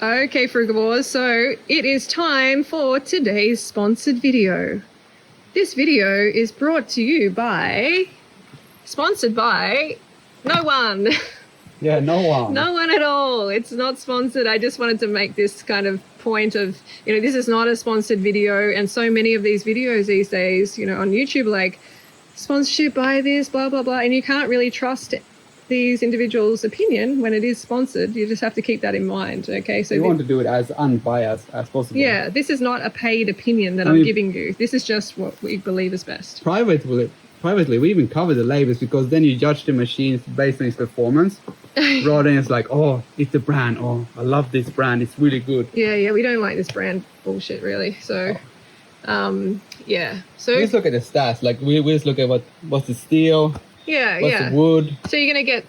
Okay, Frugivores, so it is time for today's sponsored video. This video is brought to you by, sponsored by, no one. Yeah, no one. No one at all. It's not sponsored. I just wanted to make this kind of point of, this is not a sponsored video, and so many of these videos these days, on YouTube, like, sponsorship by this, blah, blah, blah, and you can't really trust these individuals' opinion when it is sponsored. You just have to keep that in mind, okay? So you want to do it as unbiased as possible. Yeah, this is not a paid opinion that I'm giving you. This is just what we believe is best. Privately, we even cover the labels, because then you judge the machines based on its performance, rather than it's like, oh, it's the brand, oh, I love this brand, it's really good. Yeah, we don't like this brand bullshit, really. So, yeah. So we just look at the stats. Like, we just look at what's the steel, what's the wood. So you're going to get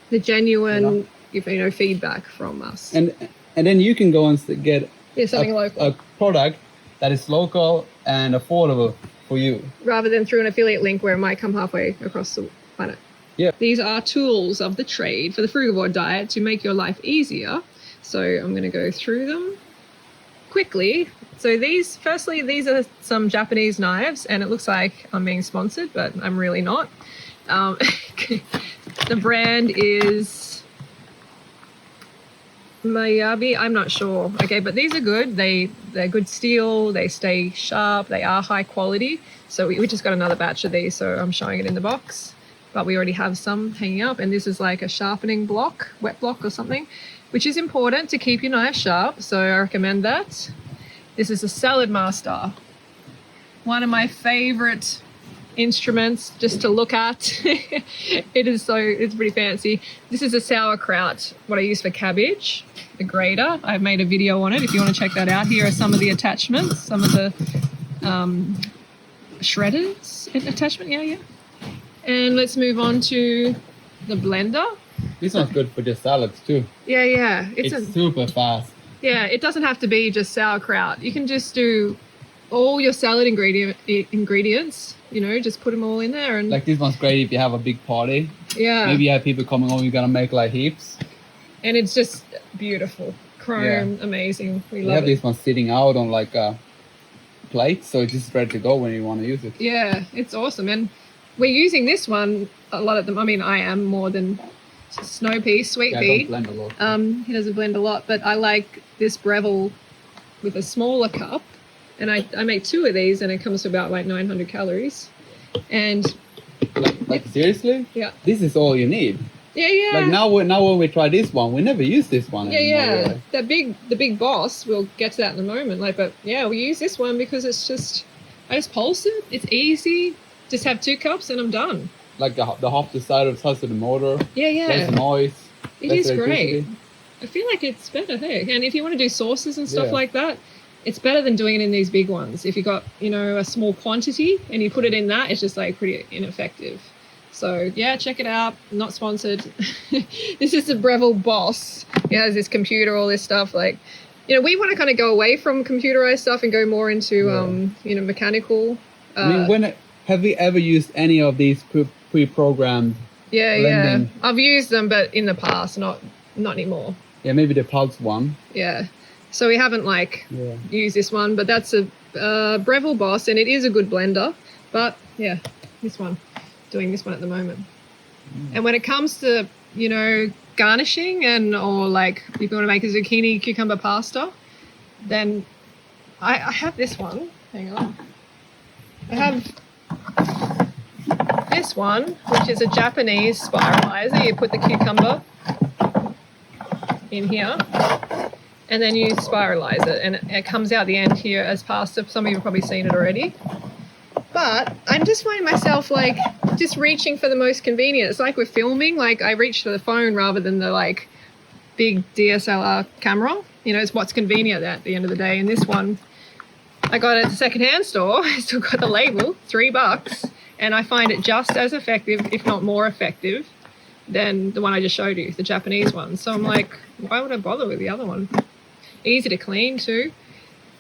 the genuine, feedback from us. And then you can go and get something local. A product that is local and affordable for you. Rather than through an affiliate link where it might come halfway across the planet. Yeah. These are tools of the trade for the Frugivore diet to make your life easier. So I'm going to go through them quickly. So these are some Japanese knives, and it looks like I'm being sponsored, but I'm really not. The brand is Miyabi. I'm not sure. Okay, but these are good. They're good steel. They stay sharp. They are high quality. So we just got another batch of these, so I'm showing it in the box. But we already have some hanging up, and this is like a sharpening block, wet block or something, which is important to keep your knife sharp. So I recommend that. This is a Salad Master. One of my favorite instruments just to look at. It's pretty fancy. This is a sauerkraut, what I use for cabbage, the grater. I've made a video on it if you want to check that out. Here are some of the attachments, some of the shredders attachment. Yeah. And let's move on to the blender. This one's good for just salads too. Yeah. It's super fast. Yeah, it doesn't have to be just sauerkraut. You can just do all your salad ingredients, just put them all in there. And like, this one's great if you have a big party. Yeah. Maybe you have people coming over, you're going to make like heaps. And it's just beautiful. Chrome, amazing. We love it. Have this one sitting out on like a plate, so it's just ready to go when you want to use it. Yeah, it's awesome. And we're using this one a lot of them. I mean, I am more than Snow Pea, Sweet Pea. I don't blend a lot. He doesn't blend a lot, but I like this Breville with a smaller cup. And I make 2 of these, and it comes to about like 900 calories. And like seriously? Yeah. This is all you need. Yeah. Like now when we try this one, we never use this one anymore. Yeah. The big boss, we'll get to that in a moment. But we use this one because I just pulse it. It's easy. Just have 2 cups and I'm done. Like the half the side of the size of the motor. Yeah. Less noise. It is great. I feel like it's better, hey. And if you want to do sauces and stuff like that, it's better than doing it in these big ones. If you got, a small quantity and you put it in that, it's just like pretty ineffective. So check it out. Not sponsored. This is the Breville Boss. It has this computer, all this stuff. Like, we want to kind of go away from computerized stuff and go more into, mechanical. Have you ever used any of these pre-programmed? Yeah. I've used them, but in the past, not anymore. Yeah, maybe the Pulse one. Yeah. So we haven't used this one, but that's a Breville Boss, and it is a good blender. But this one, doing this one at the moment. And when it comes to garnishing or like if you want to make a zucchini cucumber pasta, then I have this one. Hang on, I have this one, which is a Japanese spiralizer. You put the cucumber in here. And then you spiralize it, and it comes out the end here as pasta. Some of you have probably seen it already. But I'm just finding myself like just reaching for the most convenient. It's like we're filming, like I reach for the phone rather than the like big DSLR camera. It's what's convenient at the end of the day. And this one, I got it at the secondhand store. I still got the label, $3. And I find it just as effective, if not more effective, than the one I just showed you, the Japanese one. So I'm like, why would I bother with the other one? Easy to clean too.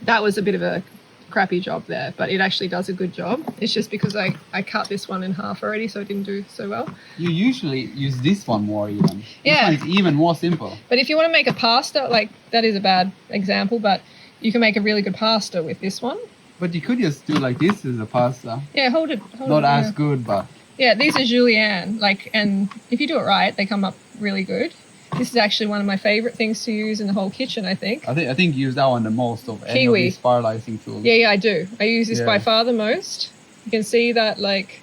That was a bit of a crappy job there, but it actually does a good job. It's just because I cut this one in half already, so it didn't do so well. You usually use this one more even. Yeah. This one is even more simple. But if you want to make a pasta, like that is a bad example, but you can make a really good pasta with this one. But you could just do like this as a pasta. Yeah, hold it. Not as good, but... Yeah, these are julienne, and if you do it right, they come up really good. This is actually one of my favorite things to use in the whole kitchen, I think. I think you use that one the most of any of these spiralizing tools. Yeah, I do. I use this by far the most. You can see that like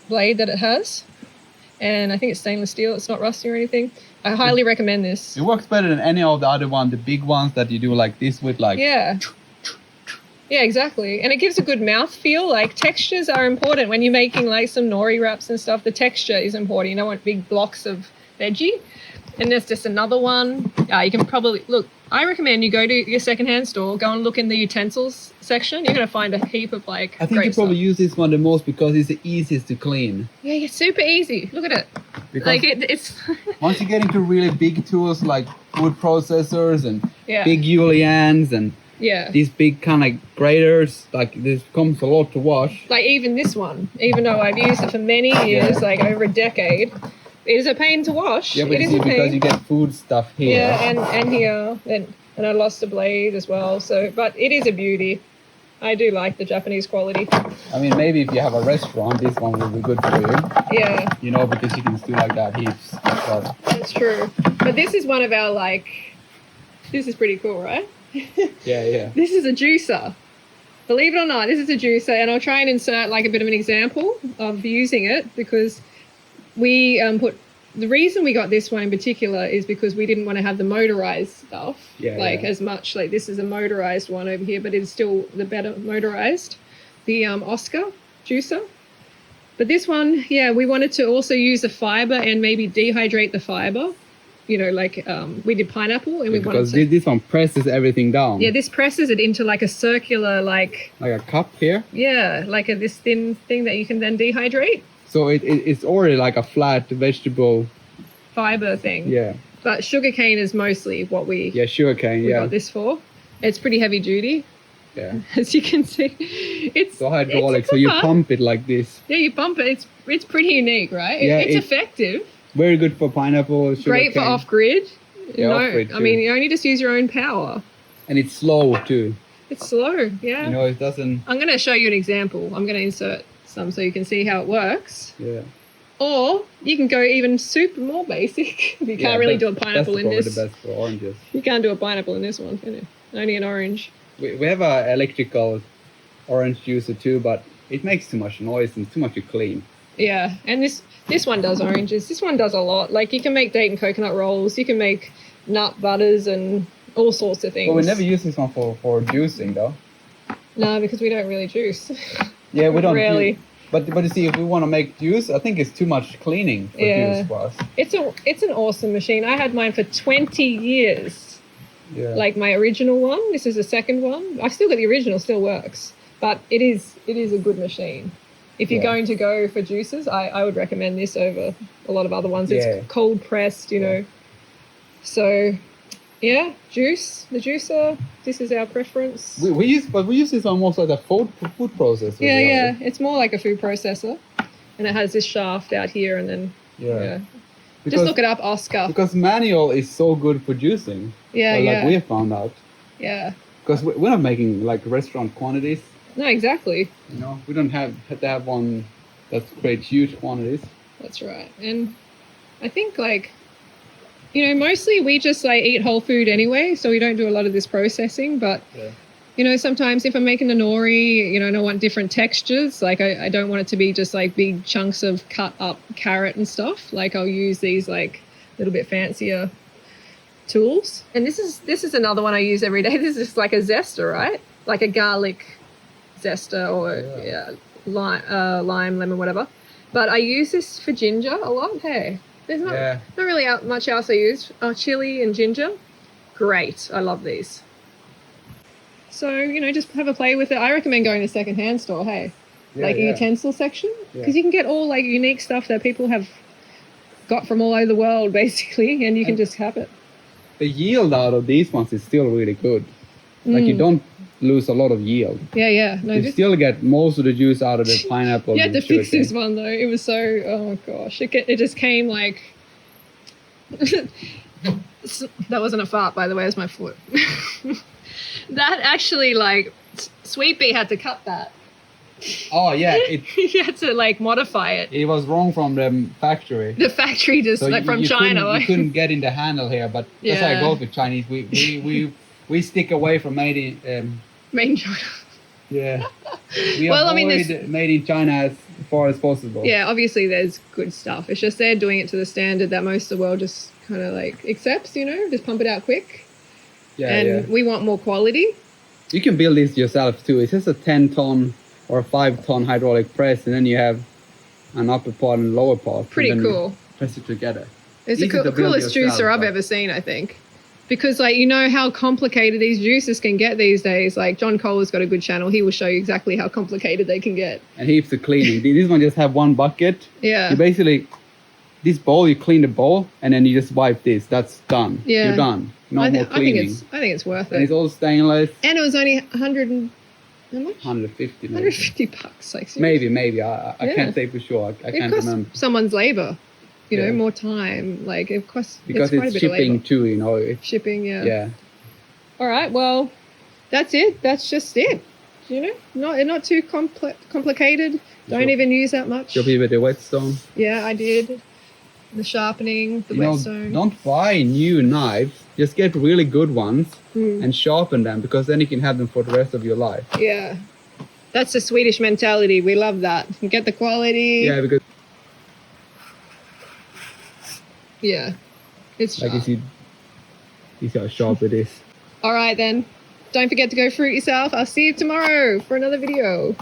blade that it has. And I think it's stainless steel. It's not rusty or anything. I highly recommend this. It works better than any of the other one, the big ones that you do like this with like... Yeah. Yeah, exactly. And it gives a good mouth feel. Like textures are important when you're making like some nori wraps and stuff. The texture is important. You don't want big blocks of veggie. And there's just another one. You can probably look. I recommend you go to your secondhand store, go and look in the utensils section. You're going to find a heap of like. I think you probably use this one the most because it's the easiest to clean. Yeah, it's super easy. Look at it. Because like it's. Once you get into really big tools like food processors and big juliennes and these big kind of graters, like this comes a lot to wash. Like even this one, even though I've used it for many years, like over a decade. It is a pain to wash. Yeah, but it is a pain. because you get food stuff here. Yeah, and here, and I lost a blade as well. So, but it is a beauty. I do like the Japanese quality. I mean, maybe if you have a restaurant, this one will be good for you. Yeah. You know, because you can do like that heaps. But... That's true. But this is one of our this is pretty cool, right? Yeah. This is a juicer. Believe it or not, this is a juicer, and I'll try and insert like a bit of an example of using it because we the reason we got this one in particular is because we didn't want to have the motorized stuff as much. Like this is a motorized one over here, but it's still the better motorized, the Oscar juicer. But this one, we wanted to also use the fiber and maybe dehydrate the fiber. You know, like we did pineapple, and we wanted to. This one presses everything down. Yeah, this presses it into like a circular, like a cup here. Yeah, like this thin thing that you can then dehydrate. So it's already like a flat vegetable fiber thing. Yeah. But sugarcane is mostly what we sugarcane. We got this for. It's pretty heavy duty. Yeah. As you can see, it's so hydraulic. So you pump it like this. Yeah, you pump it. It's pretty unique, right? Yeah, it's effective. Very good for pineapple. Great for off grid. Yeah, off grid too. I mean, you only just use your own power. And it's slow too. It's slow. Yeah. You know, it doesn't. I'm going to show you an example. I'm going to insert some so you can see how it works. Yeah. Or you can go even super more basic. You can't really do a pineapple in this. That's the best for oranges. You can't do a pineapple in this one, can you? Only an orange. We have a electrical orange juicer too, but it makes too much noise and too much to clean. Yeah, and this one does oranges. This one does a lot. Like you can make date and coconut rolls. You can make nut butters and all sorts of things. But we never use this one for juicing though. No, because we don't really juice. Yeah, we don't really. But you see, if we want to make juice, I think it's too much cleaning for juice for us. It's an awesome machine. I had mine for 20 years. Yeah. Like my original one. This is the second one. I still got the original, still works. But it is a good machine. If you're going to go for juices, I would recommend this over a lot of other ones. It's cold pressed, you know. So the juicer. This is our preference. We use this almost like a food processor. Yeah. It's more like a food processor, and it has this shaft out here, and then just look it up, Oscar. Because manual is so good for juicing. Like we have found out. Yeah. Because we're not making like restaurant quantities. No, exactly. You know, we don't have to have one that creates huge quantities. That's right, and I think mostly we just eat whole food anyway, so we don't do a lot of this processing. But sometimes if I'm making a nori, and I want different textures, like I don't want it to be just like big chunks of cut up carrot and stuff. Like I'll use these like little bbit fancier tools. And this is another one I use every day. This is just like a zester, right? Like a garlic zester or lime, lemon, whatever. But I use this for ginger a lot. Hey. There's not really much else I use. Chili and ginger. Great. I love these. So, just have a play with it. I recommend going to a second-hand store, hey? A utensil section. Because you can get all unique stuff that people have got from all over the world, basically, and you can just have it. The yield out of these ones is still really good. Like you don't lose a lot of yield. Yeah. No, You still get most of the juice out of the pineapple. you had to and fix sugarcane. this one though. It was so, oh gosh, it just came like. That wasn't a fart, by the way. It was my foot. That actually, like, Sweet Pea had to cut that. Oh yeah, He had to like modify it. it was wrong from the factory. The factory just So like from you China. couldn't, you couldn't get in the handle here, but that's how it Yeah. goes with Chinese. We stick away from made in Made in China. yeah. We Well, I avoid mean, made in China as far as possible. Yeah, obviously there's good stuff. It's just they're doing it to the standard that most of the world just kind of like accepts, you know, just pump it out quick. yeah, And yeah. we want more quality. You can build this yourself too. It's just a 10-ton or a 5-ton hydraulic press, and then you have an upper part and lower part. Pretty and then cool. You press it together. It's Easy to the build coolest yourself, juicer I've but- ever seen, I think. Because, like, you know how complicated these juicers can get these days. Like, John Cole's got a good channel. He will show you exactly how complicated they can get. And heaps of cleaning. This one just have one bucket. Yeah. You basically, this bowl, you clean the bowl, and then you just wipe this. That's done. Yeah. You're done. No I more cleaning. think it's worth And it. it's all stainless. And it was only 100 and... How much? 150 maybe. 150 bucks. Like, seriously. Maybe. I Yeah. can't say for sure. I It can't costs remember. someone's labor, you know, Yeah. more time. Like, it costs... Because quite a it's bit of shipping labor. too, you know. Shipping, Yeah. All right, well, that's it. That's just it. You know, not too complicated. Don't Sure. even use that much. Show people the whetstone. Yeah, I did. The sharpening, the You know, whetstone. don't buy new knives. Just get really good ones Mm. and sharpen them, because then you can have them for the rest of your life. Yeah. That's the Swedish mentality. We love that. Get the quality. Yeah, because Yeah. It's like sharp. you see how sharp it is. All right, then. Don't forget to go fruit yourself. I'll see you tomorrow for another video.